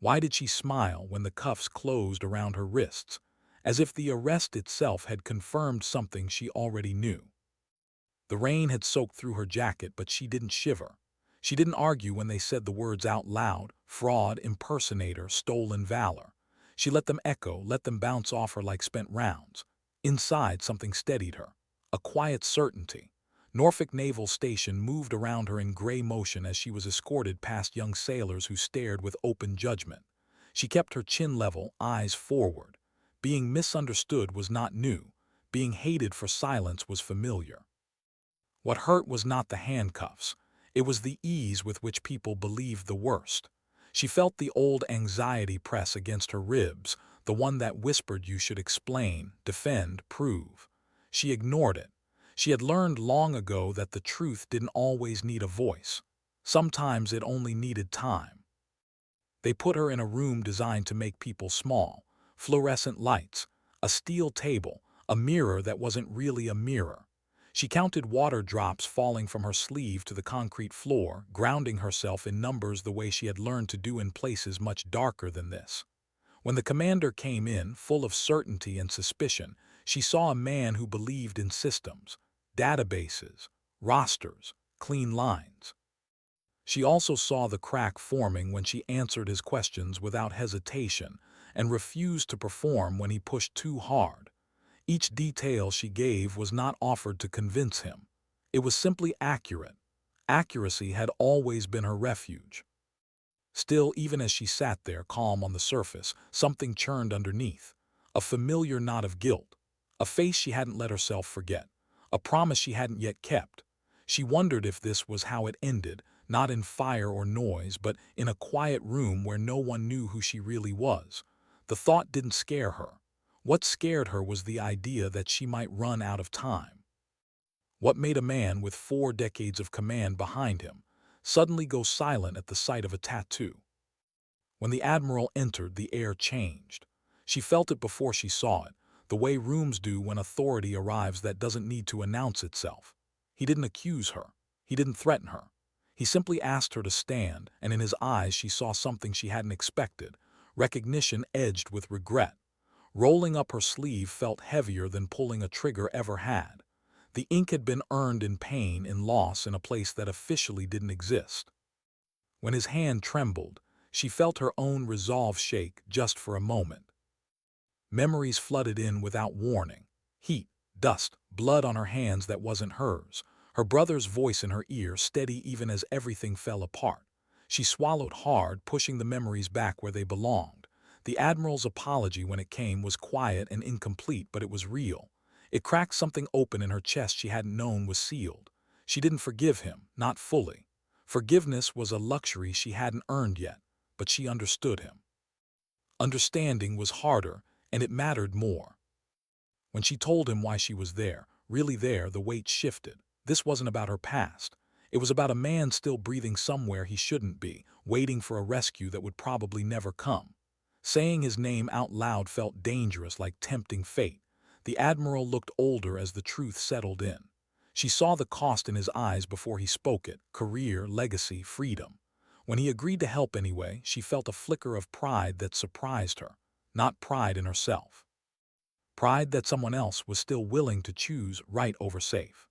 Why did she smile when the cuffs closed around her wrists, as if the arrest itself had confirmed something she already knew? The rain had soaked through her jacket, but she didn't shiver. She didn't argue when they said the words out loud: fraud, impersonator, stolen valor. She let them echo, let them bounce off her like spent rounds. Inside, something steadied her. A quiet certainty. Norfolk Naval Station moved around her in gray motion as she was escorted past young sailors who stared with open judgment. She kept her chin level, eyes forward. Being misunderstood was not new. Being hated for silence was familiar. What hurt was not the handcuffs. It was the ease with which people believed the worst. She felt the old anxiety press against her ribs, the one that whispered you should explain, defend, prove. She ignored it. She had learned long ago that the truth didn't always need a voice. Sometimes it only needed time. They put her in a room designed to make people small. Fluorescent lights, a steel table, a mirror that wasn't really a mirror. She counted water drops falling from her sleeve to the concrete floor, grounding herself in numbers the way she had learned to do in places much darker than this. When the commander came in, full of certainty and suspicion, she saw a man who believed in systems, databases, rosters, clean lines. She also saw the crack forming when she answered his questions without hesitation and refused to perform when he pushed too hard. Each detail she gave was not offered to convince him. It was simply accurate. Accuracy had always been her refuge. Still, even as she sat there, calm on the surface, something churned underneath. A familiar knot of guilt. A face she hadn't let herself forget. A promise she hadn't yet kept. She wondered if this was how it ended, not in fire or noise, but in a quiet room where no one knew who she really was. The thought didn't scare her. What scared her was the idea that she might run out of time. What made a man with 4 decades of command behind him suddenly go silent at the sight of a tattoo? When the admiral entered, the air changed. She felt it before she saw it, the way rooms do when authority arrives that doesn't need to announce itself. He didn't accuse her. He didn't threaten her. He simply asked her to stand, and in his eyes she saw something she hadn't expected, recognition edged with regret. Rolling up her sleeve felt heavier than pulling a trigger ever had. The ink had been earned in pain, in loss, in a place that officially didn't exist. When his hand trembled, she felt her own resolve shake just for a moment. Memories flooded in without warning. Heat, dust, blood on her hands that wasn't hers. Her brother's voice in her ear, steady even as everything fell apart. She swallowed hard, pushing the memories back where they belonged. The admiral's apology, when it came, was quiet and incomplete, but it was real. It cracked something open in her chest she hadn't known was sealed. She didn't forgive him, not fully. Forgiveness was a luxury she hadn't earned yet, but she understood him. Understanding was harder, and it mattered more. When she told him why she was there, really there, the weight shifted. This wasn't about her past. It was about a man still breathing somewhere he shouldn't be, waiting for a rescue that would probably never come. Saying his name out loud felt dangerous, like tempting fate. The admiral looked older as the truth settled in. She saw the cost in his eyes before he spoke it: career, legacy, freedom. When he agreed to help anyway, she felt a flicker of pride that surprised her. Not pride in herself. Pride that someone else was still willing to choose right over safe.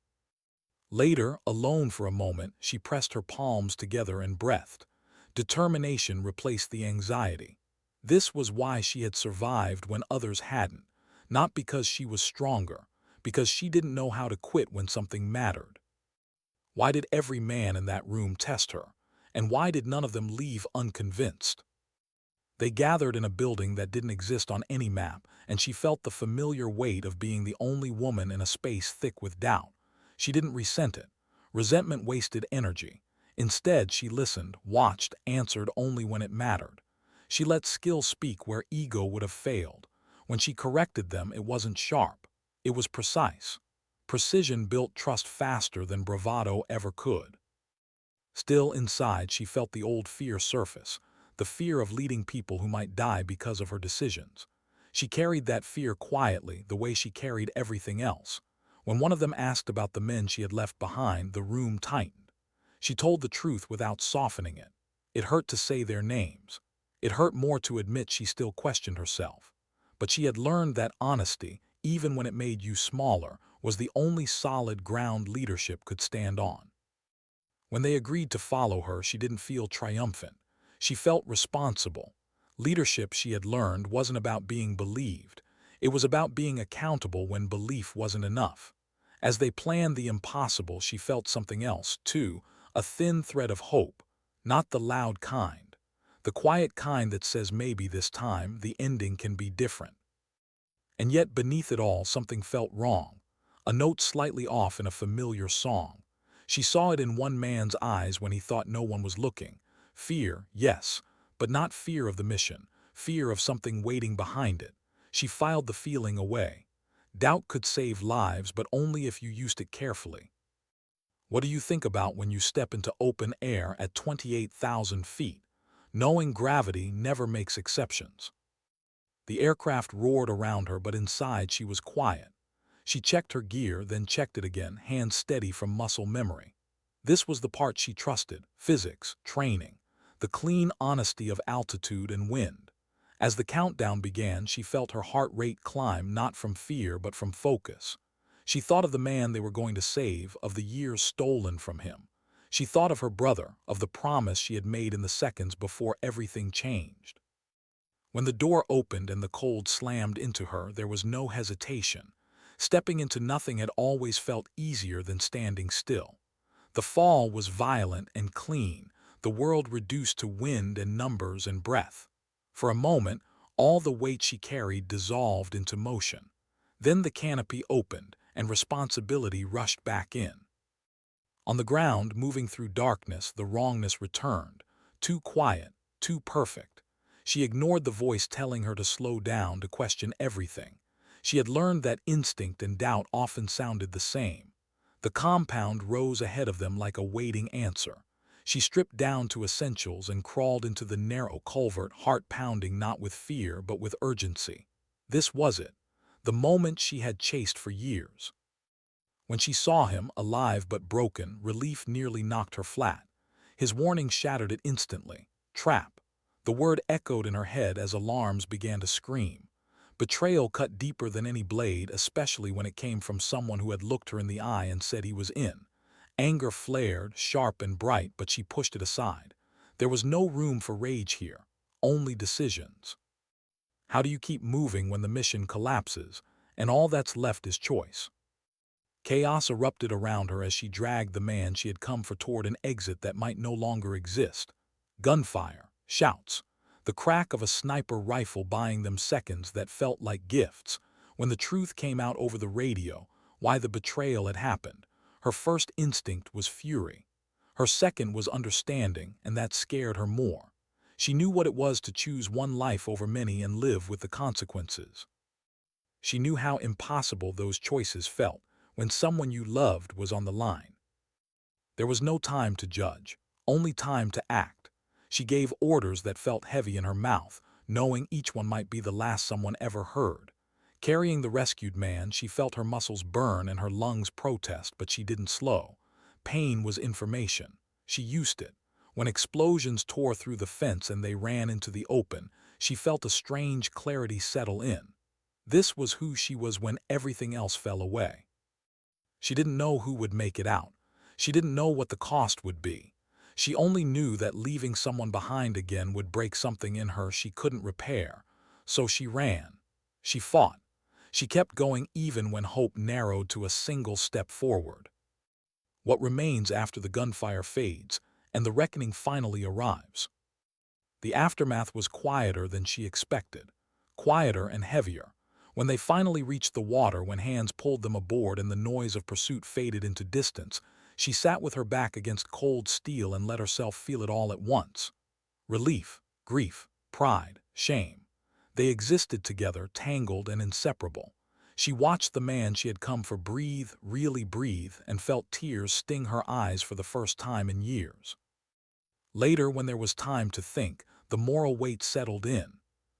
Later, alone for a moment, she pressed her palms together and breathed. Determination replaced the anxiety. This was why she had survived when others hadn't. Not because she was stronger, because she didn't know how to quit when something mattered. Why did every man in that room test her? And why did none of them leave unconvinced? They gathered in a building that didn't exist on any map, and she felt the familiar weight of being the only woman in a space thick with doubt. She didn't resent it. Resentment wasted energy. Instead, she listened, watched, answered only when it mattered. She let skill speak where ego would have failed. When she corrected them, it wasn't sharp. It was precise. Precision built trust faster than bravado ever could. Still, inside, she felt the old fear surface, the fear of leading people who might die because of her decisions. She carried that fear quietly, the way she carried everything else. When one of them asked about the men she had left behind, the room tightened. She told the truth without softening it. It hurt to say their names. It hurt more to admit she still questioned herself. But she had learned that honesty, even when it made you smaller, was the only solid ground leadership could stand on. When they agreed to follow her, she didn't feel triumphant. She felt responsible. Leadership, she had learned, wasn't about being believed. It was about being accountable when belief wasn't enough. As they planned the impossible, she felt something else, too, a thin thread of hope, not the loud kind. The quiet kind that says maybe this time the ending can be different. And yet beneath it all something felt wrong, a note slightly off in a familiar song. She saw it in one man's eyes when he thought no one was looking. Fear, yes, but not fear of the mission, fear of something waiting behind it. She filed the feeling away. Doubt could save lives, but only if you used it carefully. What do you think about when you step into open air at 28,000 feet, knowing gravity never makes exceptions? The aircraft roared around her, but inside she was quiet. She checked her gear, then checked it again, hands steady from muscle memory. This was the part she trusted: physics, training, the clean honesty of altitude and wind. As the countdown began, she felt her heart rate climb, not from fear but from focus. She thought of the man they were going to save, of the years stolen from him. She thought of her brother, of the promise she had made in the seconds before everything changed. When the door opened and the cold slammed into her, there was no hesitation. Stepping into nothing had always felt easier than standing still. The fall was violent and clean, the world reduced to wind and numbers and breath. For a moment, all the weight she carried dissolved into motion. Then the canopy opened, and responsibility rushed back in. On the ground, moving through darkness, the wrongness returned. Too quiet, too perfect. She ignored the voice telling her to slow down, to question everything. She had learned that instinct and doubt often sounded the same. The compound rose ahead of them like a waiting answer. She stripped down to essentials and crawled into the narrow culvert, heart pounding not with fear but with urgency. This was it, the moment she had chased for years. When she saw him, alive but broken, relief nearly knocked her flat. His warning shattered it instantly. Trap. The word echoed in her head as alarms began to scream. Betrayal cut deeper than any blade, especially when it came from someone who had looked her in the eye and said he was in. Anger flared, sharp and bright, but she pushed it aside. There was no room for rage here, only decisions. How do you keep moving when the mission collapses, and all that's left is choice? Chaos erupted around her as she dragged the man she had come for toward an exit that might no longer exist. Gunfire, shouts, the crack of a sniper rifle buying them seconds that felt like gifts. When the truth came out over the radio, why the betrayal had happened, her first instinct was fury. Her second was understanding, and that scared her more. She knew what it was to choose one life over many and live with the consequences. She knew how impossible those choices felt when someone you loved was on the line. There was no time to judge, only time to act. She gave orders that felt heavy in her mouth, knowing each one might be the last someone ever heard. Carrying the rescued man, she felt her muscles burn and her lungs protest, but she didn't slow. Pain was information. She used it. When explosions tore through the fence and they ran into the open, she felt a strange clarity settle in. This was who she was when everything else fell away. She didn't know who would make it out. She didn't know what the cost would be. She only knew that leaving someone behind again would break something in her she couldn't repair. So she ran. She fought. She kept going even when hope narrowed to a single step forward. What remains after the gunfire fades, and the reckoning finally arrives? The aftermath was quieter than she expected. Quieter and heavier. When they finally reached the water, when hands pulled them aboard and the noise of pursuit faded into distance, she sat with her back against cold steel and let herself feel it all at once. Relief, grief, pride, shame. They existed together, tangled and inseparable. She watched the man she had come for breathe, really breathe, and felt tears sting her eyes for the first time in years. Later, when there was time to think, the moral weight settled in.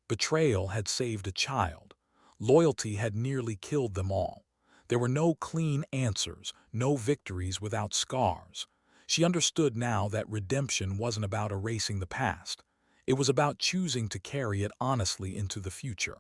Betrayal had saved a child. Loyalty had nearly killed them all. There were no clean answers, no victories without scars. She understood now that redemption wasn't about erasing the past. It was about choosing to carry it honestly into the future.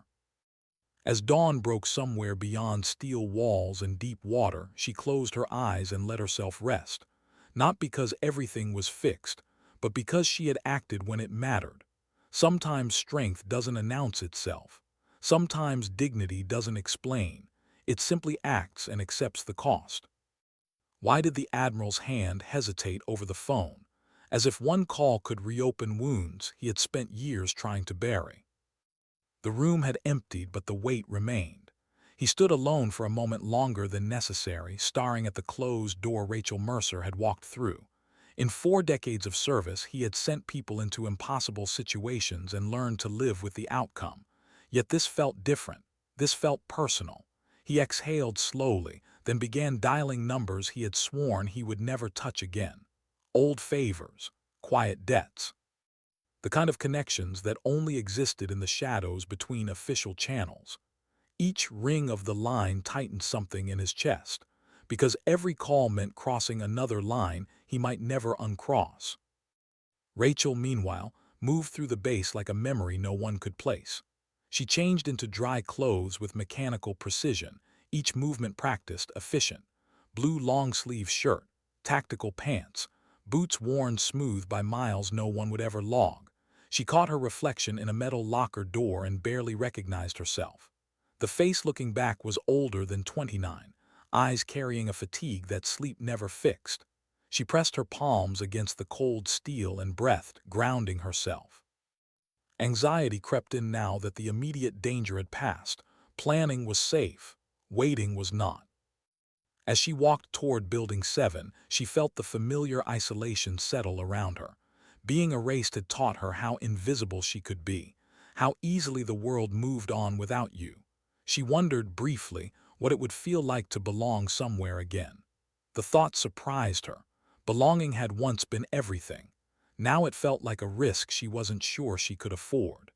As dawn broke somewhere beyond steel walls and deep water, she closed her eyes and let herself rest, not because everything was fixed, but because she had acted when it mattered. Sometimes strength doesn't announce itself. Sometimes dignity doesn't explain. It simply acts and accepts the cost. Why did the Admiral's hand hesitate over the phone, as if one call could reopen wounds he had spent years trying to bury? The room had emptied, but the weight remained. He stood alone for a moment longer than necessary, staring at the closed door Rachel Mercer had walked through. In 4 decades of service, he had sent people into impossible situations and learned to live with the outcome. Yet this felt different. This felt personal. He exhaled slowly, then began dialing numbers he had sworn he would never touch again. Old favors, quiet debts, the kind of connections that only existed in the shadows between official channels. Each ring of the line tightened something in his chest, because every call meant crossing another line he might never uncross. Rachel, meanwhile, moved through the base like a memory no one could place. She changed into dry clothes with mechanical precision, each movement practiced, efficient. Blue long-sleeve shirt, tactical pants, boots worn smooth by miles no one would ever log. She caught her reflection in a metal locker door and barely recognized herself. The face looking back was older than 29, eyes carrying a fatigue that sleep never fixed. She pressed her palms against the cold steel and breathed, grounding herself. Anxiety crept in now that the immediate danger had passed. Planning was safe, waiting was not. As she walked toward Building 7, she felt the familiar isolation settle around her. Being erased had taught her how invisible she could be, how easily the world moved on without you. She wondered briefly what it would feel like to belong somewhere again. The thought surprised her. Belonging had once been everything. Now it felt like a risk she wasn't sure she could afford.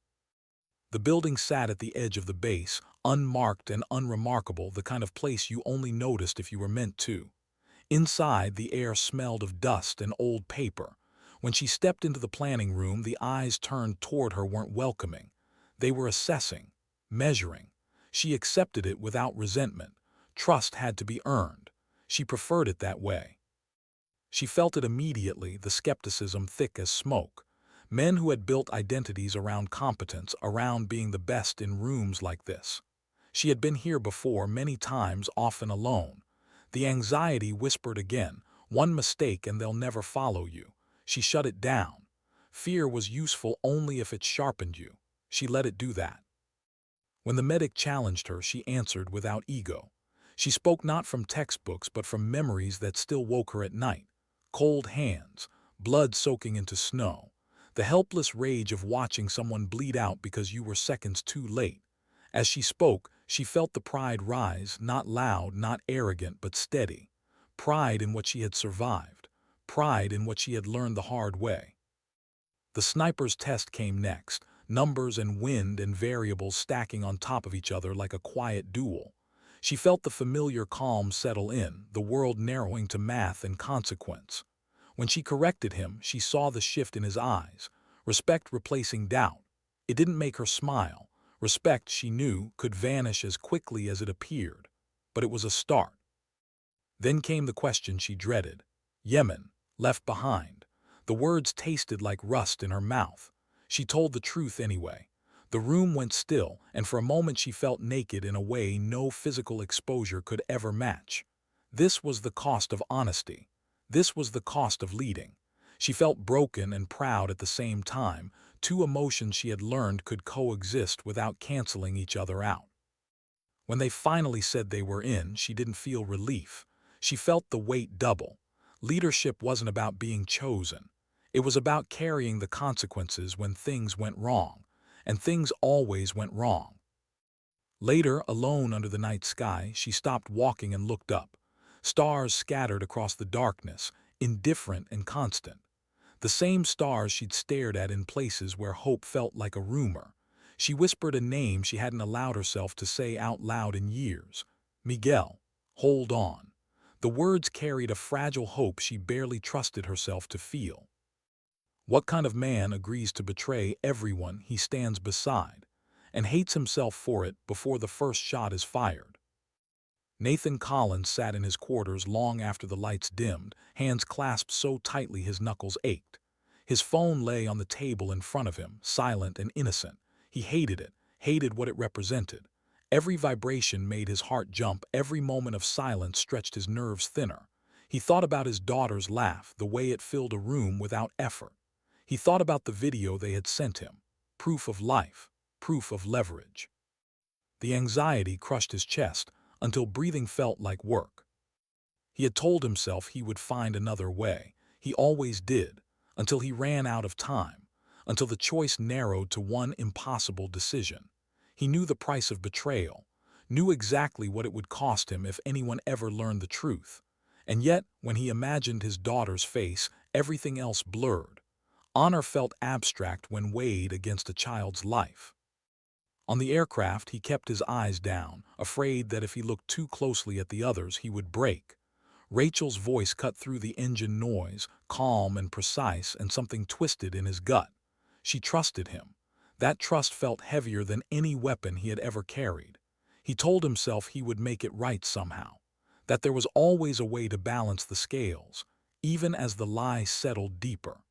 The building sat at the edge of the base, unmarked and unremarkable, the kind of place you only noticed if you were meant to. Inside, the air smelled of dust and old paper. When she stepped into the planning room, the eyes turned toward her weren't welcoming. They were assessing, measuring. She accepted it without resentment. Trust had to be earned. She preferred it that way. She felt it immediately, the skepticism thick as smoke. Men who had built identities around competence, around being the best in rooms like this. She had been here before, many times, often alone. The anxiety whispered again, one mistake and they'll never follow you. She shut it down. Fear was useful only if it sharpened you. She let it do that. When the medic challenged her, she answered without ego. She spoke not from textbooks but from memories that still woke her at night. Cold hands, blood soaking into snow, the helpless rage of watching someone bleed out because you were seconds too late. As she spoke, she felt the pride rise, not loud, not arrogant, but steady. Pride in what she had survived. Pride in what she had learned the hard way. The sniper's test came next, numbers and wind and variables stacking on top of each other like a quiet duel. She felt the familiar calm settle in, the world narrowing to math and consequence. When she corrected him, she saw the shift in his eyes, respect replacing doubt. It didn't make her smile. Respect, she knew, could vanish as quickly as it appeared. But it was a start. Then came the question she dreaded. Yemen, left behind. The words tasted like rust in her mouth. She told the truth anyway. The room went still, and for a moment she felt naked in a way no physical exposure could ever match. This was the cost of honesty. This was the cost of leading. She felt broken and proud at the same time, two emotions she had learned could coexist without canceling each other out. When they finally said they were in, she didn't feel relief. She felt the weight double. Leadership wasn't about being chosen. It was about carrying the consequences when things went wrong. And things always went wrong. Later, alone under the night sky, she stopped walking and looked up. Stars scattered across the darkness, indifferent and constant. The same stars she'd stared at in places where hope felt like a rumor. She whispered a name she hadn't allowed herself to say out loud in years. Miguel. Hold on. The words carried a fragile hope she barely trusted herself to feel. What kind of man agrees to betray everyone he stands beside and hates himself for it before the first shot is fired? Nathan Collins sat in his quarters long after the lights dimmed, hands clasped so tightly his knuckles ached. His phone lay on the table in front of him, silent and innocent. He hated it, hated what it represented. Every vibration made his heart jump, every moment of silence stretched his nerves thinner. He thought about his daughter's laugh, the way it filled a room without effort. He thought about the video they had sent him. Proof of life, proof of leverage. The anxiety crushed his chest until breathing felt like work. He had told himself he would find another way. He always did, until he ran out of time, until the choice narrowed to one impossible decision. He knew the price of betrayal, knew exactly what it would cost him if anyone ever learned the truth. And yet, when he imagined his daughter's face, everything else blurred. Honor felt abstract when weighed against a child's life. On the aircraft, he kept his eyes down, afraid that if he looked too closely at the others, he would break. Rachel's voice cut through the engine noise, calm and precise, and something twisted in his gut. She trusted him. That trust felt heavier than any weapon he had ever carried. He told himself he would make it right somehow, that there was always a way to balance the scales, even as the lie settled deeper.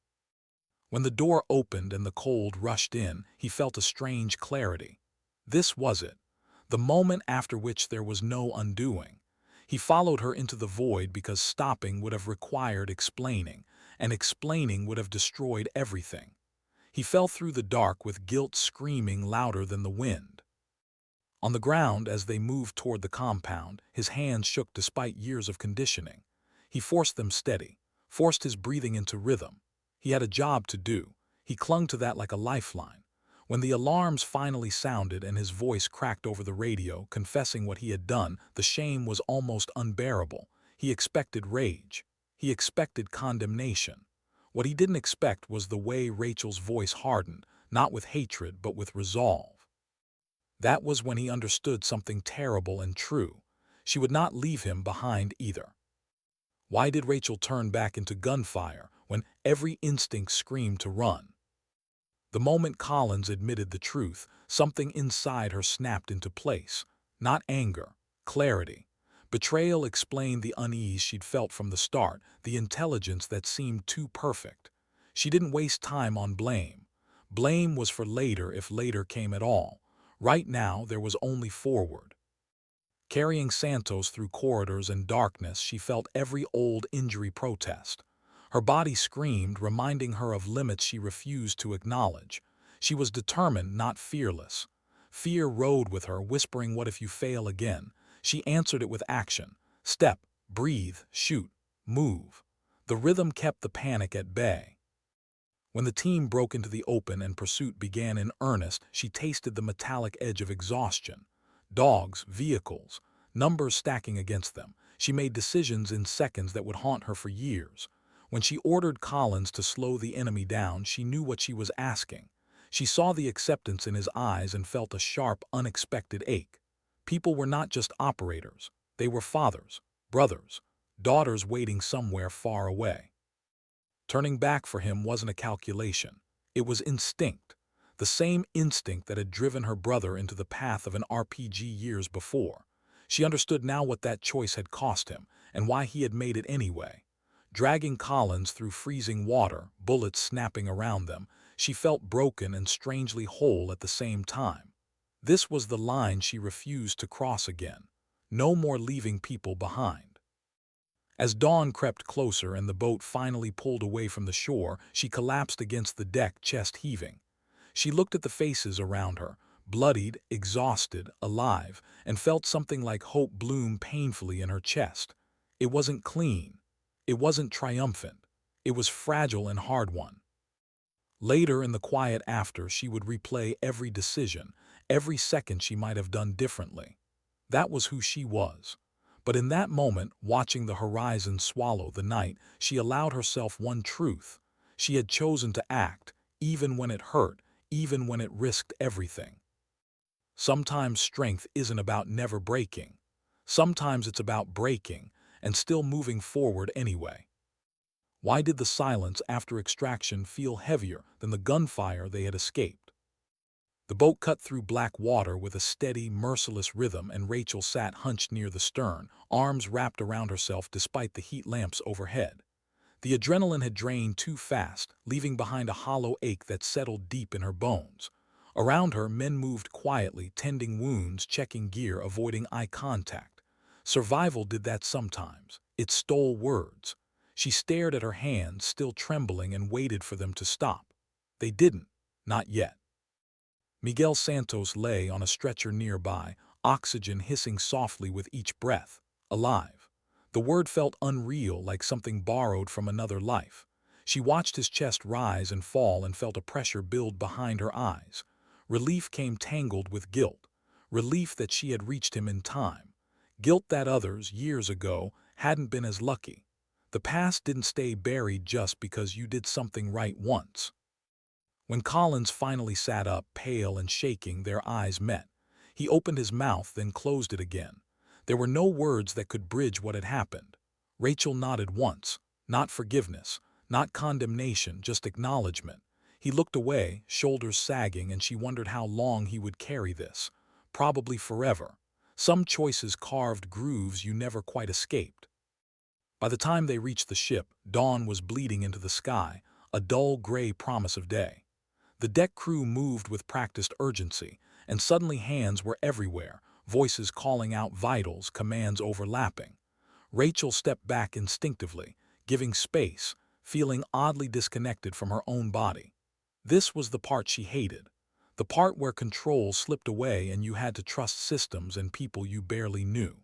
When the door opened and the cold rushed in, he felt a strange clarity. This was it, the moment after which there was no undoing. He followed her into the void because stopping would have required explaining, and explaining would have destroyed everything. He fell through the dark with guilt screaming louder than the wind. On the ground, as they moved toward the compound, his hands shook despite years of conditioning. He forced them steady, forced his breathing into rhythm. He had a job to do. He clung to that like a lifeline. When the alarms finally sounded and his voice cracked over the radio, confessing what he had done, the shame was almost unbearable. He expected rage. He expected condemnation. What he didn't expect was the way Rachel's voice hardened, not with hatred but with resolve. That was when he understood something terrible and true. She would not leave him behind either. Why did Rachel turn back into gunfire when every instinct screamed to run? The moment Collins admitted the truth, something inside her snapped into place. Not anger, clarity. Betrayal explained the unease she'd felt from the start, the intelligence that seemed too perfect. She didn't waste time on blame. Blame was for later if later came at all. Right now, there was only forward. Carrying Santos through corridors and darkness, she felt every old injury protest. Her body screamed, reminding her of limits she refused to acknowledge. She was determined, not fearless. Fear rode with her, whispering, "What if you fail again?" She answered it with action. Step, breathe, shoot, move. The rhythm kept the panic at bay. When the team broke into the open and pursuit began in earnest, she tasted the metallic edge of exhaustion. Dogs, vehicles, numbers stacking against them. She made decisions in seconds that would haunt her for years. When she ordered Collins to slow the enemy down, she knew what she was asking. She saw the acceptance in his eyes and felt a sharp, unexpected ache. People were not just operators. They were fathers, brothers, daughters waiting somewhere far away. Turning back for him wasn't a calculation. It was instinct. The same instinct that had driven her brother into the path of an RPG years before. She understood now what that choice had cost him, and why he had made it anyway. Dragging Collins through freezing water, bullets snapping around them, she felt broken and strangely whole at the same time. This was the line she refused to cross again. No more leaving people behind. As dawn crept closer and the boat finally pulled away from the shore, she collapsed against the deck, chest heaving. She looked at the faces around her, bloodied, exhausted, alive, and felt something like hope bloom painfully in her chest. It wasn't clean. It wasn't triumphant. It was fragile and hard-won. Later, in the quiet after, she would replay every decision, every second she might have done differently. That was who she was. But in that moment, watching the horizon swallow the night, she allowed herself one truth. She had chosen to act, even when it hurt, even when it risked everything. Sometimes strength isn't about never breaking. Sometimes it's about breaking and still moving forward anyway. Why did the silence after extraction feel heavier than the gunfire they had escaped? The boat cut through black water with a steady, merciless rhythm, and Rachel sat hunched near the stern, arms wrapped around herself despite the heat lamps overhead. The adrenaline had drained too fast, leaving behind a hollow ache that settled deep in her bones. Around her, men moved quietly, tending wounds, checking gear, avoiding eye contact. Survival did that sometimes. It stole words. She stared at her hands, still trembling, and waited for them to stop. They didn't. Not yet. Miguel Santos lay on a stretcher nearby, oxygen hissing softly with each breath. Alive. The word felt unreal, like something borrowed from another life. She watched his chest rise and fall and felt a pressure build behind her eyes. Relief came tangled with guilt. Relief that she had reached him in time. Guilt that others, years ago, hadn't been as lucky. The past didn't stay buried just because you did something right once. When Collins finally sat up, pale and shaking, their eyes met. He opened his mouth, then closed it again. There were no words that could bridge what had happened. Rachel nodded once. Not forgiveness, not condemnation, just acknowledgement. He looked away, shoulders sagging, and she wondered how long he would carry this. Probably forever. Some choices carved grooves you never quite escaped. By the time they reached the ship, dawn was bleeding into the sky, a dull gray promise of day. The deck crew moved with practiced urgency, and suddenly hands were everywhere, voices calling out vitals, commands overlapping. Rachel stepped back instinctively, giving space, feeling oddly disconnected from her own body. This was the part she hated. The part where control slipped away and you had to trust systems and people you barely knew.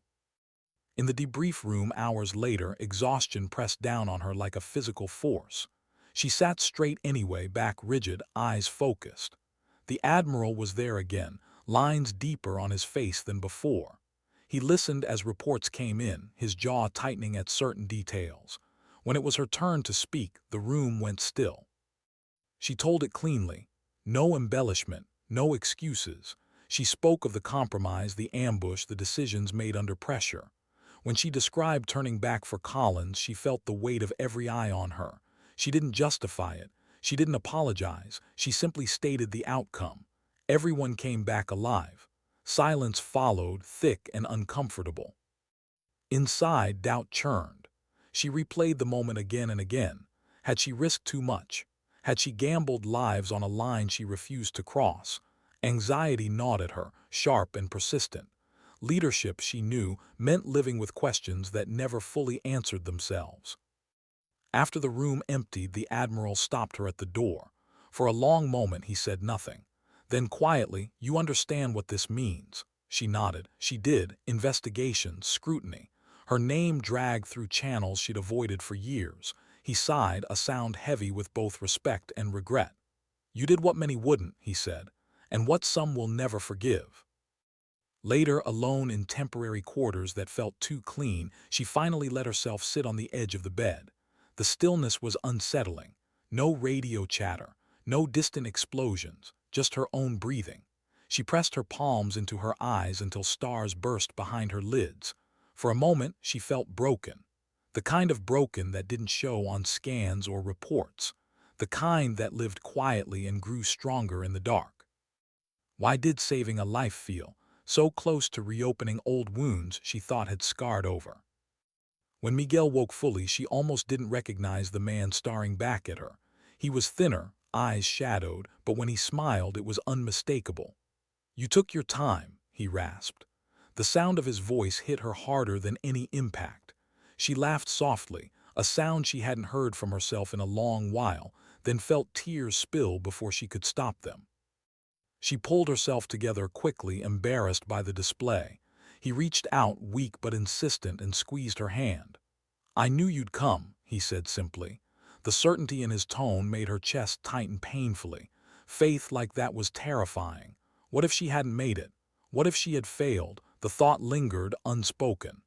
In the debrief room hours later, exhaustion pressed down on her like a physical force. She sat straight anyway, back rigid, eyes focused. The Admiral was there again, lines deeper on his face than before. He listened as reports came in, his jaw tightening at certain details. When it was her turn to speak, the room went still. She told it cleanly. No embellishment, no excuses. She spoke of the compromise, the ambush, the decisions made under pressure. When she described turning back for Collins, she felt the weight of every eye on her. She didn't justify it. She didn't apologize. She simply stated the outcome. Everyone came back alive. Silence followed, thick and uncomfortable. Inside, doubt churned. She replayed the moment again and again. Had she risked too much? Had she gambled lives on a line she refused to cross? Anxiety gnawed at her, sharp and persistent. Leadership, she knew, meant living with questions that never fully answered themselves. After the room emptied, the Admiral stopped her at the door. For a long moment he said nothing. Then quietly, "You understand what this means?" She nodded. She did. Investigation, scrutiny. Her name dragged through channels she'd avoided for years. He sighed, a sound heavy with both respect and regret. "You did what many wouldn't," he said, "and what some will never forgive." Later, alone in temporary quarters that felt too clean, she finally let herself sit on the edge of the bed. The stillness was unsettling. No radio chatter, no distant explosions, just her own breathing. She pressed her palms into her eyes until stars burst behind her lids. For a moment, she felt broken. The kind of broken that didn't show on scans or reports. The kind that lived quietly and grew stronger in the dark. Why did saving a life feel so close to reopening old wounds she thought had scarred over? When Miguel woke fully, she almost didn't recognize the man staring back at her. He was thinner, eyes shadowed, but when he smiled, it was unmistakable. "You took your time," he rasped. The sound of his voice hit her harder than any impact. She laughed softly, a sound she hadn't heard from herself in a long while, then felt tears spill before she could stop them. She pulled herself together quickly, embarrassed by the display. He reached out, weak but insistent, and squeezed her hand. "I knew you'd come," he said simply. The certainty in his tone made her chest tighten painfully. Faith like that was terrifying. What if she hadn't made it? What if she had failed? The thought lingered, unspoken.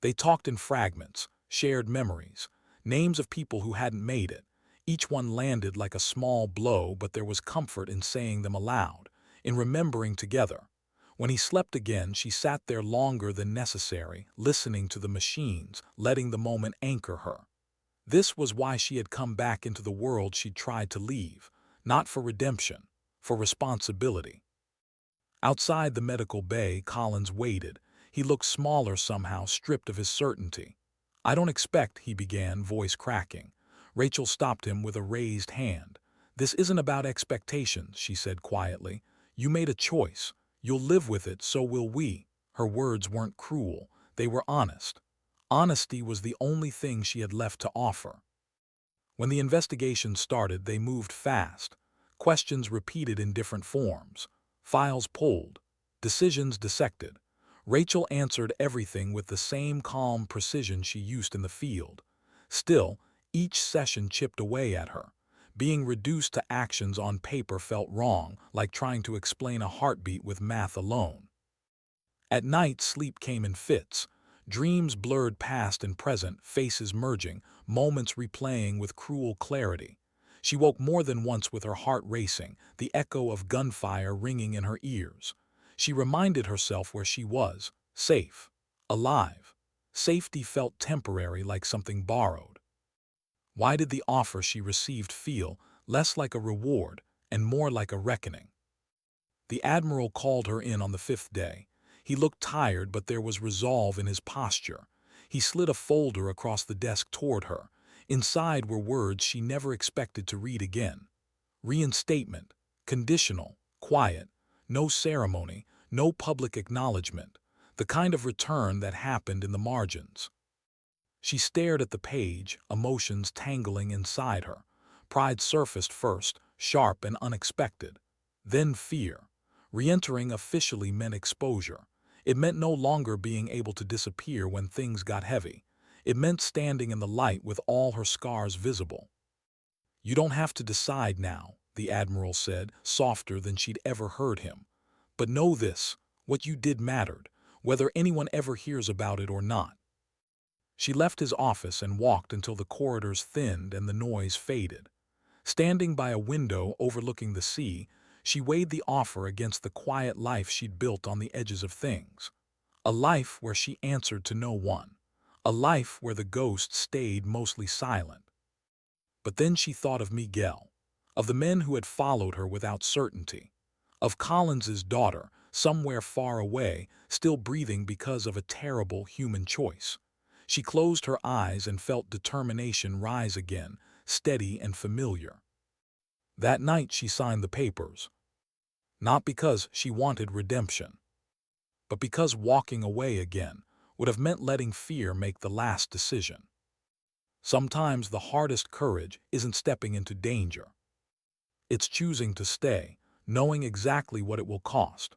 They talked in fragments, shared memories, names of people who hadn't made it. Each one landed like a small blow, but there was comfort in saying them aloud, in remembering together. When he slept again, she sat there longer than necessary, listening to the machines, letting the moment anchor her. This was why she had come back into the world she'd tried to leave, not for redemption, for responsibility. Outside the medical bay, Collins waited. He looked smaller somehow, stripped of his certainty. "I don't expect," he began, voice cracking. Rachel stopped him with a raised hand. "This isn't about expectations," she said quietly. "You made a choice. You'll live with it, so will we." Her words weren't cruel. They were honest. Honesty was the only thing she had left to offer. When the investigation started, they moved fast. Questions repeated in different forms. Files pulled. Decisions dissected. Rachel answered everything with the same calm precision she used in the field. Still, each session chipped away at her. Being reduced to actions on paper felt wrong, like trying to explain a heartbeat with math alone. At night, sleep came in fits. Dreams blurred past and present, faces merging, moments replaying with cruel clarity. She woke more than once with her heart racing, the echo of gunfire ringing in her ears. She reminded herself where she was, safe, alive. Safety felt temporary, like something borrowed. Why did the offer she received feel less like a reward and more like a reckoning? The Admiral called her in on the fifth day. He looked tired, but there was resolve in his posture. He slid a folder across the desk toward her. Inside were words she never expected to read again. Reinstatement, conditional, quiet, no ceremony, no public acknowledgement, the kind of return that happened in the margins. She stared at the page, emotions tangling inside her. Pride surfaced first, sharp and unexpected. Then fear. Re-entering officially meant exposure. It meant no longer being able to disappear when things got heavy. It meant standing in the light with all her scars visible. "You don't have to decide now," the Admiral said, softer than she'd ever heard him. "But know this, what you did mattered, whether anyone ever hears about it or not." She left his office and walked until the corridors thinned and the noise faded. Standing by a window overlooking the sea, she weighed the offer against the quiet life she'd built on the edges of things. A life where she answered to no one. A life where the ghosts stayed mostly silent. But then she thought of Miguel, of the men who had followed her without certainty, of Collins's daughter, somewhere far away, still breathing because of a terrible human choice. She closed her eyes and felt determination rise again, steady and familiar. That night she signed the papers, not because she wanted redemption, but because walking away again would have meant letting fear make the last decision. Sometimes the hardest courage isn't stepping into danger. It's choosing to stay, knowing exactly what it will cost.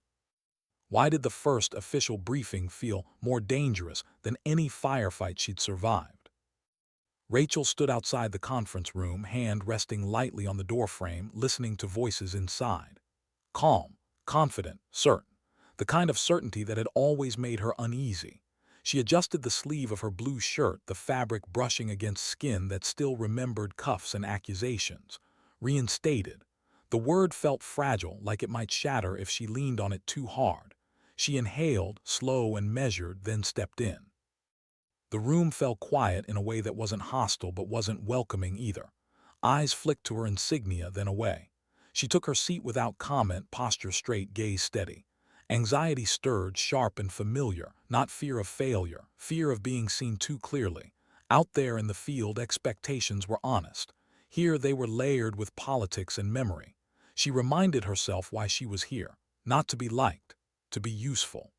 Why did the first official briefing feel more dangerous than any firefight she'd survived? Rachel stood outside the conference room, hand resting lightly on the doorframe, listening to voices inside. Calm, confident, certain. The kind of certainty that had always made her uneasy. She adjusted the sleeve of her blue shirt, the fabric brushing against skin that still remembered cuffs and accusations. Reinstated. The word felt fragile, like it might shatter if she leaned on it too hard. She inhaled, slow and measured, then stepped in. The room fell quiet in a way that wasn't hostile but wasn't welcoming either. Eyes flicked to her insignia, then away. She took her seat without comment, posture straight, gaze steady. Anxiety stirred, sharp and familiar, not fear of failure, fear of being seen too clearly. Out there in the field, expectations were honest. Here they were layered with politics and memory. She reminded herself why she was here, not to be liked, to be useful.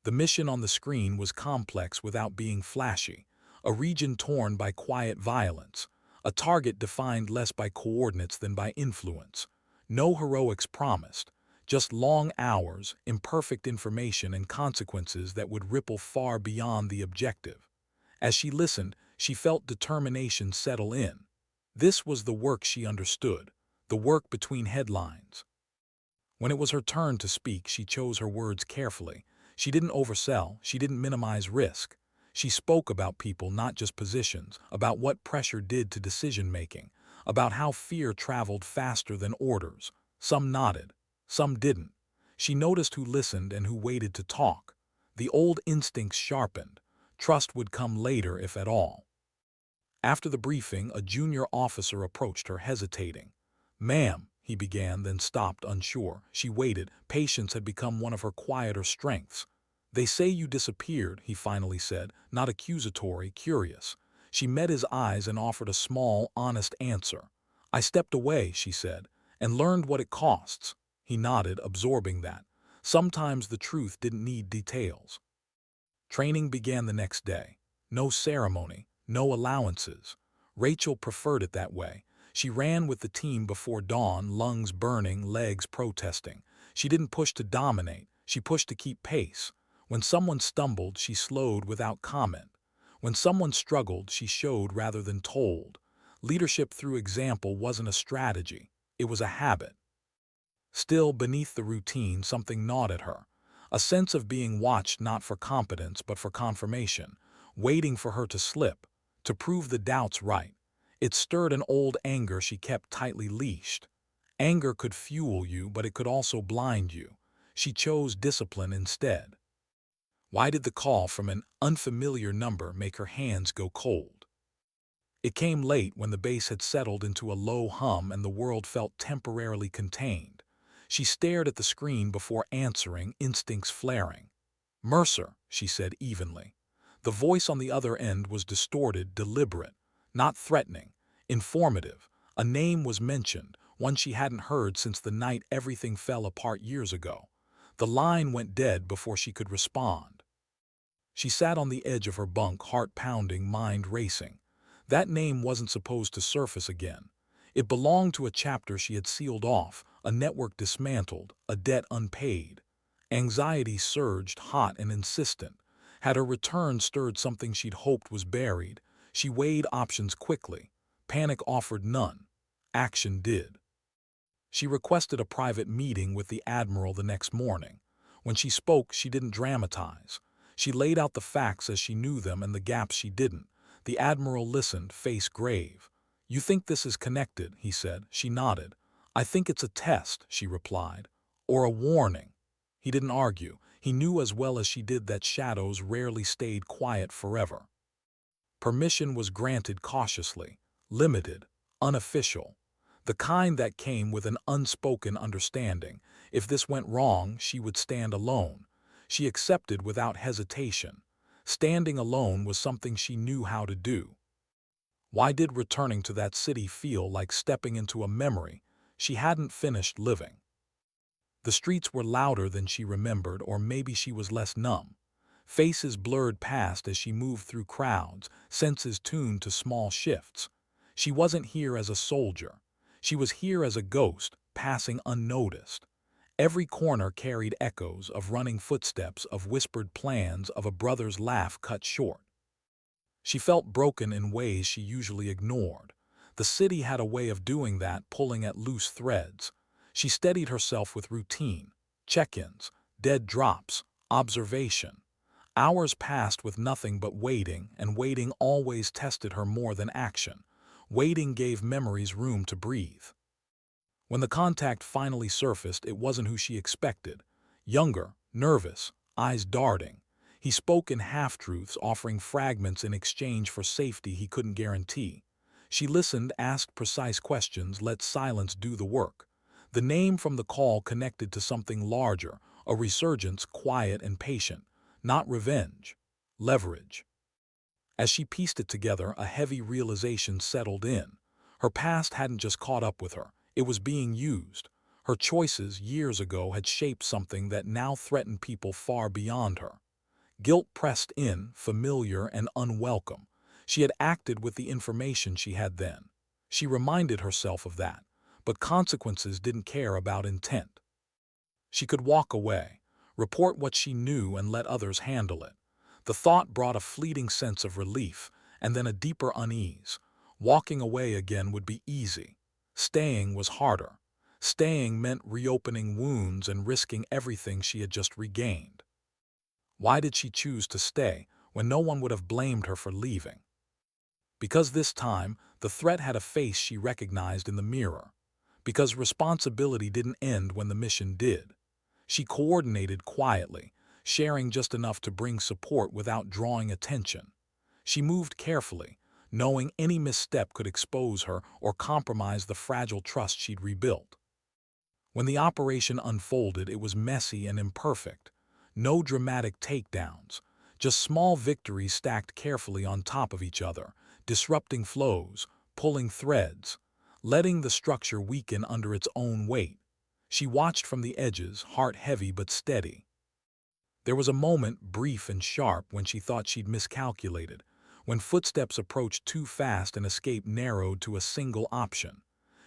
The mission on the screen was complex without being flashy, a region torn by quiet violence, a target defined less by coordinates than by influence. No heroics promised, just long hours, imperfect information, and consequences that would ripple far beyond the objective. As she listened, she felt determination settle in. This was the work she understood, the work between headlines. When it was her turn to speak, she chose her words carefully. She didn't oversell, she didn't minimize risk. She spoke about people, not just positions, about what pressure did to decision-making, about how fear traveled faster than orders. Some nodded, some didn't. She noticed who listened and who waited to talk. The old instincts sharpened. Trust would come later, if at all. After the briefing, a junior officer approached her, hesitating. "Ma'am," he began, then stopped, unsure. She waited. Patience had become one of her quieter strengths. "They say you disappeared," he finally said, not accusatory, curious. She met his eyes and offered a small, honest answer. "I stepped away," she said, "and learned what it costs." He nodded, absorbing that. Sometimes the truth didn't need details. Training began the next day. No ceremony, no allowances. Rachel preferred it that way. She ran with the team before dawn, lungs burning, legs protesting. She didn't push to dominate, she pushed to keep pace. When someone stumbled, she slowed without comment. When someone struggled, she showed rather than told. Leadership through example wasn't a strategy, it was a habit. Still, beneath the routine, something gnawed at her. A sense of being watched not for competence but for confirmation, waiting for her to slip, to prove the doubts right. It stirred an old anger she kept tightly leashed. Anger could fuel you, but it could also blind you. She chose discipline instead. Why did the call from an unfamiliar number make her hands go cold? It came late, when the bass had settled into a low hum and the world felt temporarily contained. She stared at the screen before answering, instincts flaring. "Mercer," she said evenly. The voice on the other end was distorted, deliberate, not threatening, informative. A name was mentioned, one she hadn't heard since the night everything fell apart years ago. The line went dead before she could respond. She sat on the edge of her bunk, heart pounding, mind racing. That name wasn't supposed to surface again. It belonged to a chapter she had sealed off, a network dismantled, a debt unpaid. Anxiety surged, hot and insistent. Had her return stirred something she'd hoped was buried? She weighed options quickly. Panic offered none. Action did. She requested a private meeting with the Admiral the next morning. When she spoke, she didn't dramatize. She laid out the facts as she knew them and the gaps she didn't. The Admiral listened, face grave. "You think this is connected?" he said. She nodded. "I think it's a test," she replied. "Or a warning." He didn't argue. He knew as well as she did that shadows rarely stayed quiet forever. Permission was granted cautiously, limited, unofficial. The kind that came with an unspoken understanding. If this went wrong, she would stand alone. She accepted without hesitation. Standing alone was something she knew how to do. Why did returning to that city feel like stepping into a memory she hadn't finished living? The streets were louder than she remembered, or maybe she was less numb. Faces blurred past as she moved through crowds, senses tuned to small shifts. She wasn't here as a soldier. She was here as a ghost, passing unnoticed. Every corner carried echoes of running footsteps, of whispered plans, of a brother's laugh cut short. She felt broken in ways she usually ignored. The city had a way of doing that, pulling at loose threads. She steadied herself with routine, check-ins, dead drops, observation. Hours passed with nothing but waiting, and waiting always tested her more than action. Waiting gave memories room to breathe. When the contact finally surfaced, it wasn't who she expected. Younger, nervous, eyes darting. He spoke in half-truths, offering fragments in exchange for safety he couldn't guarantee. She listened, asked precise questions, let silence do the work. The name from the call connected to something larger, a resurgence, quiet and patient. Not revenge. Leverage. As she pieced it together, a heavy realization settled in. Her past hadn't just caught up with her. It was being used. Her choices years ago had shaped something that now threatened people far beyond her. Guilt pressed in, familiar and unwelcome. She had acted with the information she had then. She reminded herself of that. But consequences didn't care about intent. She could walk away, report what she knew and let others handle it. The thought brought a fleeting sense of relief, and then a deeper unease. Walking away again would be easy. Staying was harder. Staying meant reopening wounds and risking everything she had just regained. Why did she choose to stay when no one would have blamed her for leaving? Because this time, the threat had a face she recognized in the mirror. Because responsibility didn't end when the mission did. She coordinated quietly, sharing just enough to bring support without drawing attention. She moved carefully, knowing any misstep could expose her or compromise the fragile trust she'd rebuilt. When the operation unfolded, it was messy and imperfect. No dramatic takedowns, just small victories stacked carefully on top of each other, disrupting flows, pulling threads, letting the structure weaken under its own weight. She watched from the edges, heart heavy but steady. There was a moment, brief and sharp, when she thought she'd miscalculated, when footsteps approached too fast and escape narrowed to a single option.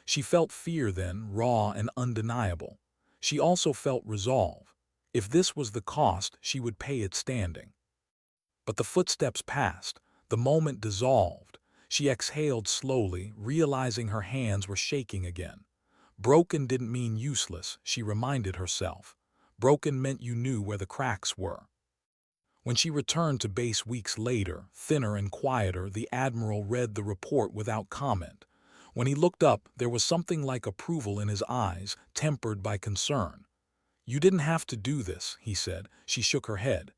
She felt fear then, raw and undeniable. She also felt resolve. If this was the cost, she would pay it standing. But the footsteps passed, the moment dissolved. She exhaled slowly, realizing her hands were shaking again. Broken didn't mean useless, she reminded herself. Broken meant you knew where the cracks were. When she returned to base weeks later, thinner and quieter, the Admiral read the report without comment. When he looked up, there was something like approval in his eyes, tempered by concern. "You didn't have to do this," he said. She shook her head.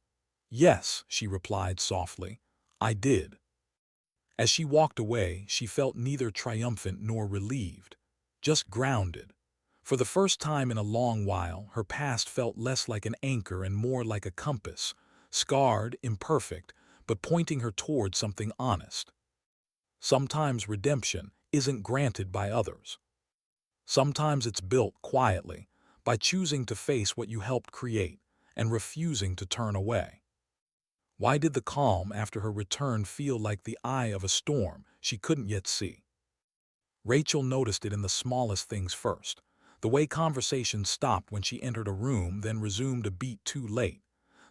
"Yes," she replied softly, "I did." As she walked away, she felt neither triumphant nor relieved, just grounded. For the first time in a long while, her past felt less like an anchor and more like a compass, scarred, imperfect, but pointing her toward something honest. Sometimes redemption isn't granted by others. Sometimes it's built quietly, by choosing to face what you helped create and refusing to turn away. Why did the calm after her return feel like the eye of a storm she couldn't yet see? Rachel noticed it in the smallest things first. The way conversations stopped when she entered a room, then resumed a beat too late.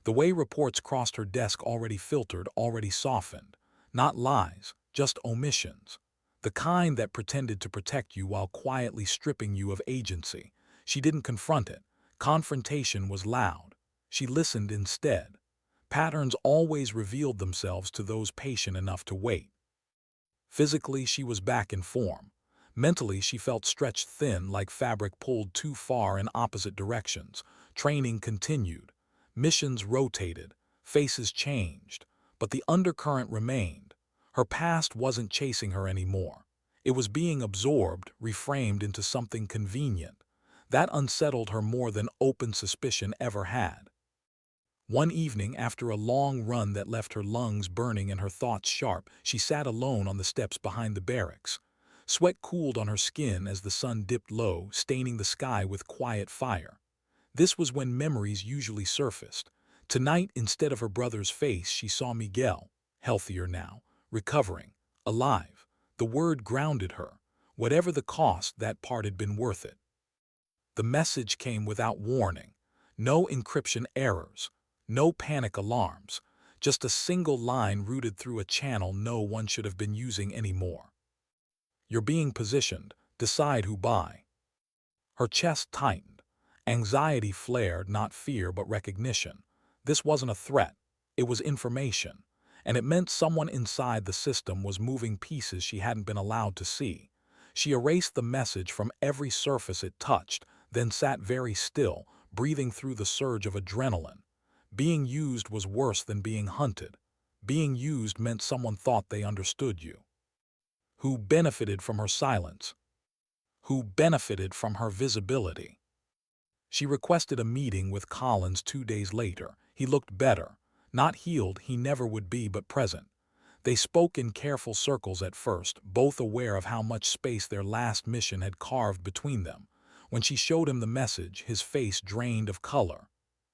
The way reports crossed her desk, already filtered, already softened. Not lies, just omissions. The kind that pretended to protect you while quietly stripping you of agency. She didn't confront it. Confrontation was loud. She listened instead. Patterns always revealed themselves to those patient enough to wait. Physically, she was back in form. Mentally, she felt stretched thin, like fabric pulled too far in opposite directions. Training continued. Missions rotated. Faces changed. But the undercurrent remained. Her past wasn't chasing her anymore. It was being absorbed, reframed into something convenient. That unsettled her more than open suspicion ever had. One evening, after a long run that left her lungs burning and her thoughts sharp, she sat alone on the steps behind the barracks. Sweat cooled on her skin as the sun dipped low, staining the sky with quiet fire. This was when memories usually surfaced. Tonight, instead of her brother's face, she saw Miguel, healthier now, recovering, alive. The word grounded her. Whatever the cost, that part had been worth it. The message came without warning. No encryption errors. No panic alarms. Just a single line routed through a channel no one should have been using anymore. "You're being positioned. Decide who by." Her chest tightened. Anxiety flared, not fear but recognition. This wasn't a threat. It was information. And it meant someone inside the system was moving pieces she hadn't been allowed to see. She erased the message from every surface it touched, then sat very still, breathing through the surge of adrenaline. Being used was worse than being hunted. Being used meant someone thought they understood you. Who benefited from her silence? Who benefited from her visibility? She requested a meeting with Collins 2 days later. He looked better. Not healed, he never would be, but present. They spoke in careful circles at first, both aware of how much space their last mission had carved between them. When she showed him the message, his face drained of color.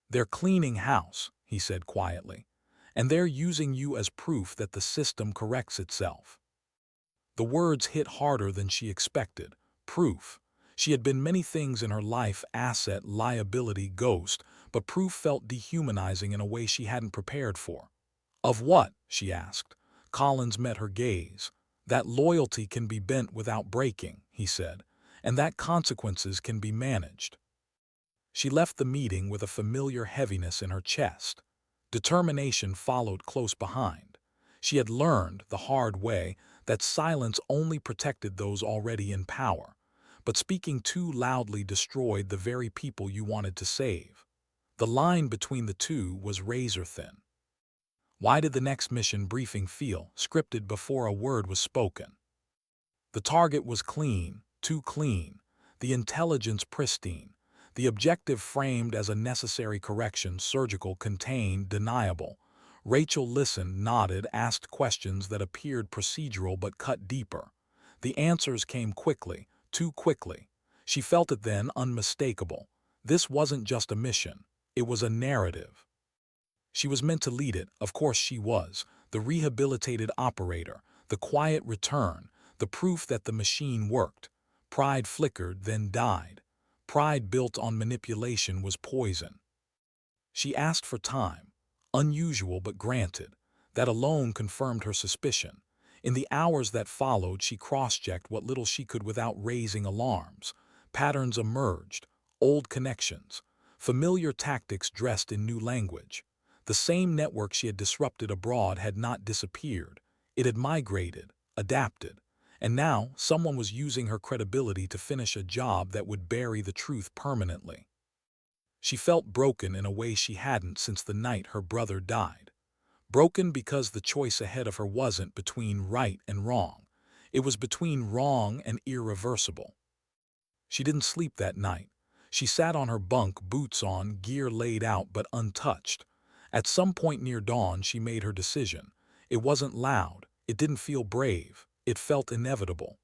"They're cleaning house," he said quietly, "and they're using you as proof that the system corrects itself." The words hit harder than she expected. Proof. She had been many things in her life: asset, liability, ghost, but proof felt dehumanizing in a way she hadn't prepared for. "Of what?" she asked. Collins met her gaze. "That loyalty can be bent without breaking," he said, "and that consequences can be managed." She left the meeting with a familiar heaviness in her chest. Determination followed close behind. She had learned, the hard way, that silence only protected those already in power, but speaking too loudly destroyed the very people you wanted to save. The line between the two was razor thin. Why did the next mission briefing feel scripted before a word was spoken? The target was clean, too clean, the intelligence pristine, the objective framed as a necessary correction, surgical, contained, deniable. Rachel listened, nodded, asked questions that appeared procedural but cut deeper. The answers came quickly, too quickly. She felt it then, unmistakable. This wasn't just a mission, it was a narrative. She was meant to lead it, of course she was, the rehabilitated operator, the quiet return, the proof that the machine worked. Pride flickered, then died. Pride built on manipulation was poison. She asked for time, unusual but granted. That alone confirmed her suspicion. In the hours that followed, she cross-checked what little she could without raising alarms. Patterns emerged, old connections, familiar tactics dressed in new language. The same network she had disrupted abroad had not disappeared. It had migrated, adapted. And now, someone was using her credibility to finish a job that would bury the truth permanently. She felt broken in a way she hadn't since the night her brother died. Broken because the choice ahead of her wasn't between right and wrong. It was between wrong and irreversible. She didn't sleep that night. She sat on her bunk, boots on, gear laid out but untouched. At some point near dawn, she made her decision. It wasn't loud. It didn't feel brave. It felt inevitable.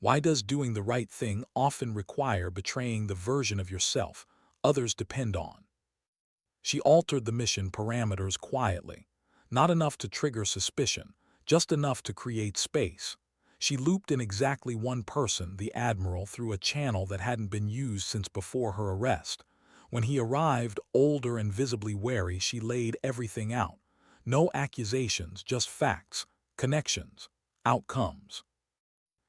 Why does doing the right thing often require betraying the version of yourself others depend on? She altered the mission parameters quietly. Not enough to trigger suspicion, just enough to create space. She looped in exactly one person, the Admiral, through a channel that hadn't been used since before her arrest. When he arrived, older and visibly wary, she laid everything out. No accusations, just facts, connections, outcomes.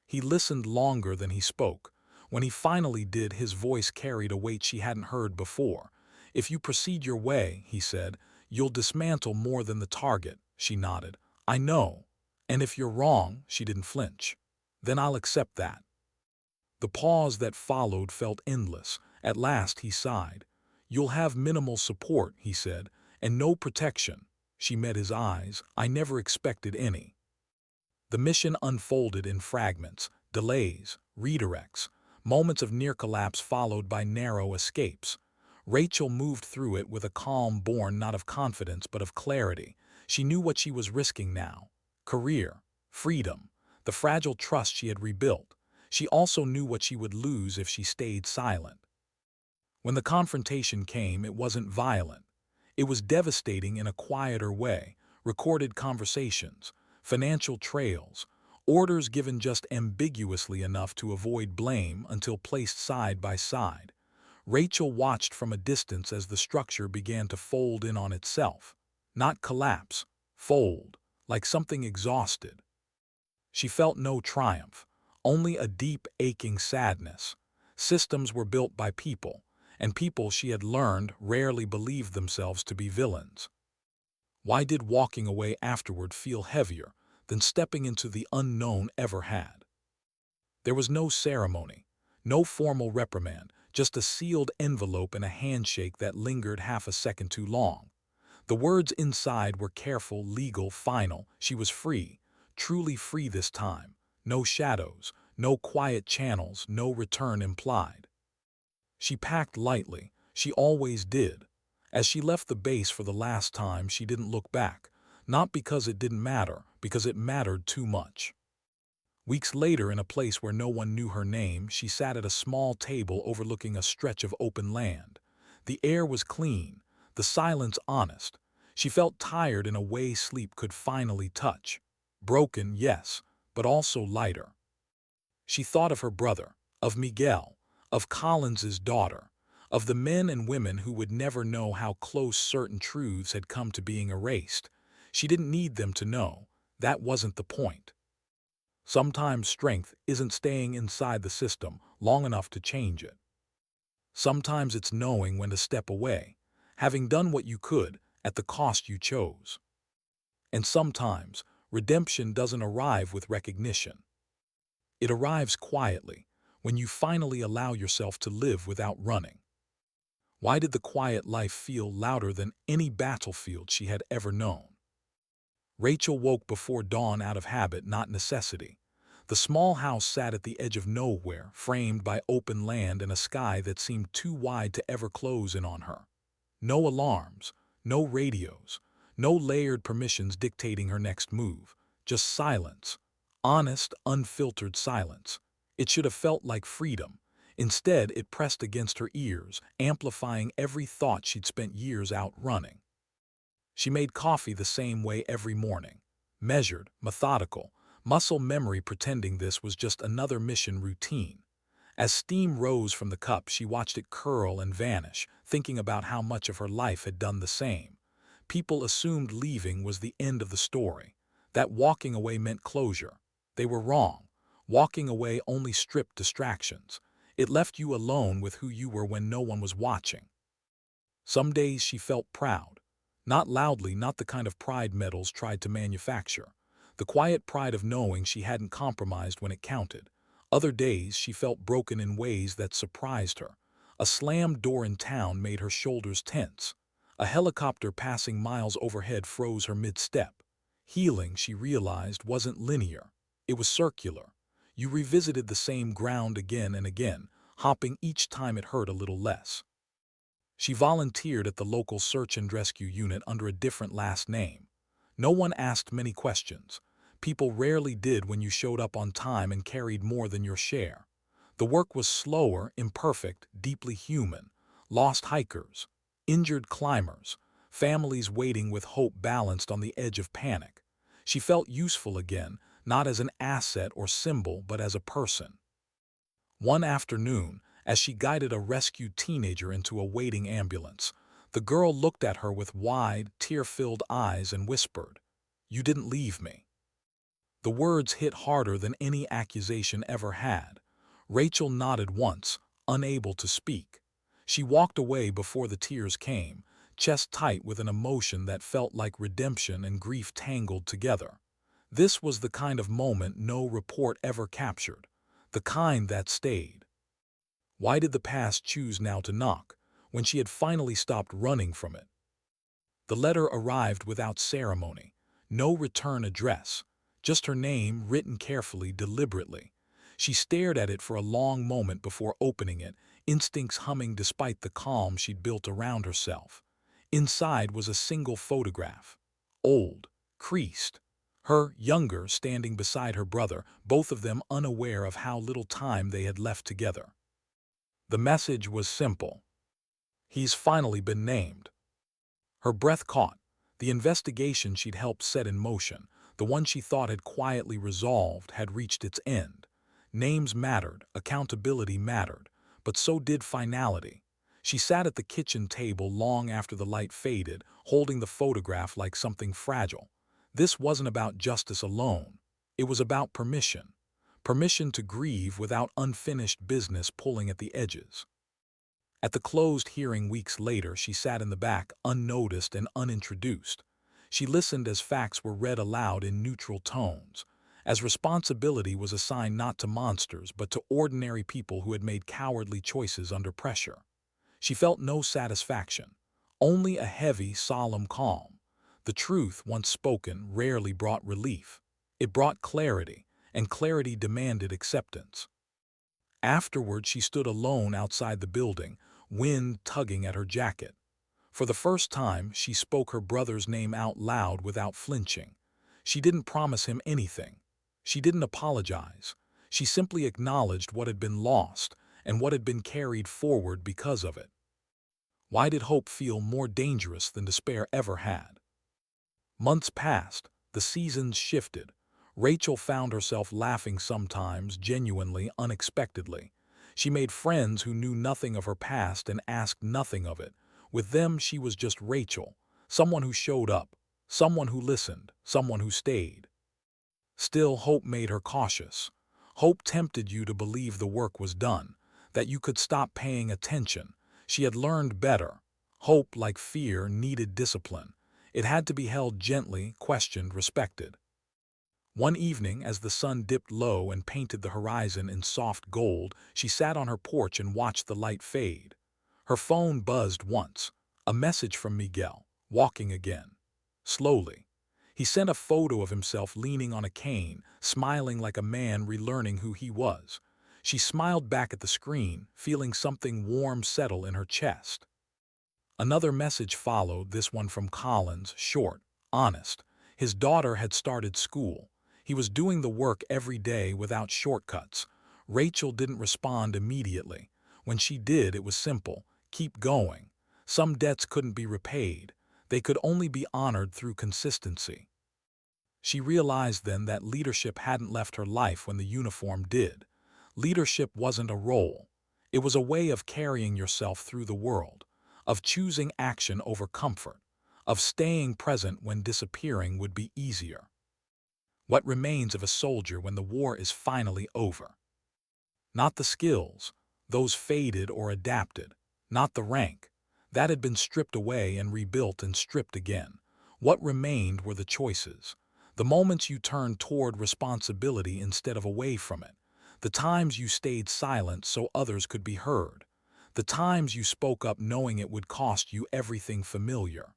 He listened longer than he spoke. When he finally did, his voice carried a weight she hadn't heard before. "If you proceed your way," he said, "you'll dismantle more than the target." She nodded. "I know. And if you're wrong," she didn't flinch, "then I'll accept that." The pause that followed felt endless. At last he sighed. "You'll have minimal support," he said, "and no protection." She met his eyes. "I never expected any." The mission unfolded in fragments, delays, redirects, moments of near collapse followed by narrow escapes. Rachel moved through it with a calm born not of confidence but of clarity. She knew what she was risking now. Career, freedom, the fragile trust she had rebuilt. She also knew what she would lose if she stayed silent. When the confrontation came, it wasn't violent. It was devastating in a quieter way. Recorded conversations, financial trails, orders given just ambiguously enough to avoid blame until placed side by side. Rachel watched from a distance as the structure began to fold in on itself. Not collapse, fold, like something exhausted. She felt no triumph, only a deep, aching sadness. Systems were built by people, and people, she had learned, rarely believed themselves to be villains. Why did walking away afterward feel heavier than stepping into the unknown ever had? There was no ceremony, no formal reprimand, just a sealed envelope and a handshake that lingered half a second too long. The words inside were careful, legal, final. She was free, truly free this time. No shadows, no quiet channels, no return implied. She packed lightly. She always did. As she left the base for the last time, she didn't look back. Not because it didn't matter, because it mattered too much. Weeks later, in a place where no one knew her name, she sat at a small table overlooking a stretch of open land. The air was clean, the silence honest. She felt tired in a way sleep could finally touch. Broken, yes, but also lighter. She thought of her brother, of Miguel, of Collins's daughter, of the men and women who would never know how close certain truths had come to being erased. She didn't need them to know. That wasn't the point. Sometimes strength isn't staying inside the system long enough to change it. Sometimes it's knowing when to step away, having done what you could at the cost you chose. And sometimes redemption doesn't arrive with recognition. It arrives quietly, when you finally allow yourself to live without running. Why did the quiet life feel louder than any battlefield she had ever known? Rachel woke before dawn out of habit, not necessity. The small house sat at the edge of nowhere, framed by open land and a sky that seemed too wide to ever close in on her. No alarms, no radios, no layered permissions dictating her next move, just silence. Honest, unfiltered silence. It should have felt like freedom. Instead, it pressed against her ears, amplifying every thought she'd spent years out running. She made coffee the same way every morning. Measured, methodical, muscle memory pretending this was just another mission routine. As steam rose from the cup, she watched it curl and vanish, thinking about how much of her life had done the same. People assumed leaving was the end of the story, that walking away meant closure. They were wrong. Walking away only stripped distractions. It left you alone with who you were when no one was watching. Some days she felt proud. Not loudly, not the kind of pride medals tried to manufacture. The quiet pride of knowing she hadn't compromised when it counted. Other days she felt broken in ways that surprised her. A slammed door in town made her shoulders tense. A helicopter passing miles overhead froze her mid-step. Healing, she realized, wasn't linear. It was circular. You revisited the same ground again and again, hopping each time it hurt a little less. She volunteered at the local search and rescue unit under a different last name. No one asked many questions. People rarely did when you showed up on time and carried more than your share. The work was slower, imperfect, deeply human. Lost hikers, injured climbers, families waiting with hope balanced on the edge of panic. She felt useful again, not as an asset or symbol, but as a person. One afternoon, as she guided a rescued teenager into a waiting ambulance, the girl looked at her with wide, tear-filled eyes and whispered, "You didn't leave me." The words hit harder than any accusation ever had. Rachel nodded once, unable to speak. She walked away before the tears came, chest tight with an emotion that felt like redemption and grief tangled together. This was the kind of moment no report ever captured, the kind that stayed. Why did the past choose now to knock, when she had finally stopped running from it? The letter arrived without ceremony, no return address, just her name written carefully, deliberately. She stared at it for a long moment before opening it, instincts humming despite the calm she'd built around herself. Inside was a single photograph. Old, creased. Her, younger, standing beside her brother, both of them unaware of how little time they had left together. The message was simple. He's finally been named. Her breath caught. The investigation she'd helped set in motion, the one she thought had quietly resolved, had reached its end. Names mattered, accountability mattered, but so did finality. She sat at the kitchen table long after the light faded, holding the photograph like something fragile. This wasn't about justice alone. It was about permission. Permission to grieve without unfinished business pulling at the edges. At the closed hearing weeks later, she sat in the back, unnoticed and unintroduced. She listened as facts were read aloud in neutral tones, as responsibility was assigned not to monsters but to ordinary people who had made cowardly choices under pressure. She felt no satisfaction, only a heavy, solemn calm. The truth, once spoken, rarely brought relief. It brought clarity, and clarity demanded acceptance. Afterward, she stood alone outside the building, wind tugging at her jacket. For the first time, she spoke her brother's name out loud without flinching. She didn't promise him anything. She didn't apologize. She simply acknowledged what had been lost and what had been carried forward because of it. Why did hope feel more dangerous than despair ever had? Months passed, the seasons shifted. Rachel found herself laughing sometimes, genuinely, unexpectedly. She made friends who knew nothing of her past and asked nothing of it. With them, she was just Rachel, someone who showed up, someone who listened, someone who stayed. Still, hope made her cautious. Hope tempted you to believe the work was done, that you could stop paying attention. She had learned better. Hope, like fear, needed discipline. It had to be held gently, questioned, respected. One evening, as the sun dipped low and painted the horizon in soft gold, she sat on her porch and watched the light fade. Her phone buzzed once, a message from Miguel, walking again. Slowly. He sent a photo of himself leaning on a cane, smiling like a man relearning who he was. She smiled back at the screen, feeling something warm settle in her chest. Another message followed, this one from Collins, short, honest. His daughter had started school. He was doing the work every day without shortcuts. Rachel didn't respond immediately. When she did, it was simple: keep going. Some debts couldn't be repaid. They could only be honored through consistency. She realized then that leadership hadn't left her life when the uniform did. Leadership wasn't a role. It was a way of carrying yourself through the world, of choosing action over comfort, of staying present when disappearing would be easier. What remains of a soldier when the war is finally over? Not the skills, those faded or adapted. Not the rank, that had been stripped away and rebuilt and stripped again. What remained were the choices. The moments you turned toward responsibility instead of away from it. The times you stayed silent so others could be heard. The times you spoke up knowing it would cost you everything familiar.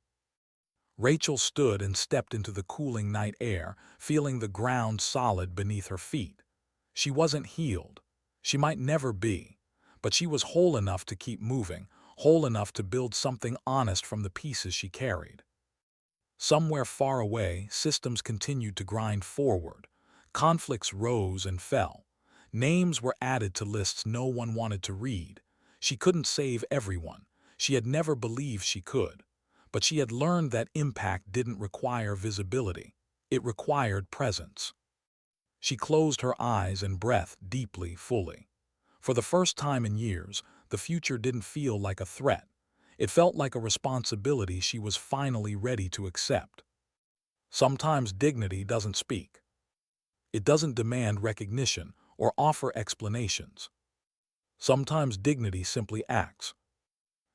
Rachel stood and stepped into the cooling night air, feeling the ground solid beneath her feet. She wasn't healed. She might never be. But she was whole enough to keep moving, whole enough to build something honest from the pieces she carried. Somewhere far away, systems continued to grind forward. Conflicts rose and fell. Names were added to lists no one wanted to read. She couldn't save everyone. She had never believed she could. But she had learned that impact didn't require visibility. It required presence. She closed her eyes and breathed deeply, fully. For the first time in years, the future didn't feel like a threat. It felt like a responsibility she was finally ready to accept. Sometimes dignity doesn't speak. It doesn't demand recognition or offer explanations. Sometimes dignity simply acts,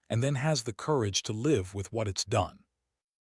and then has the courage to live with what it's done.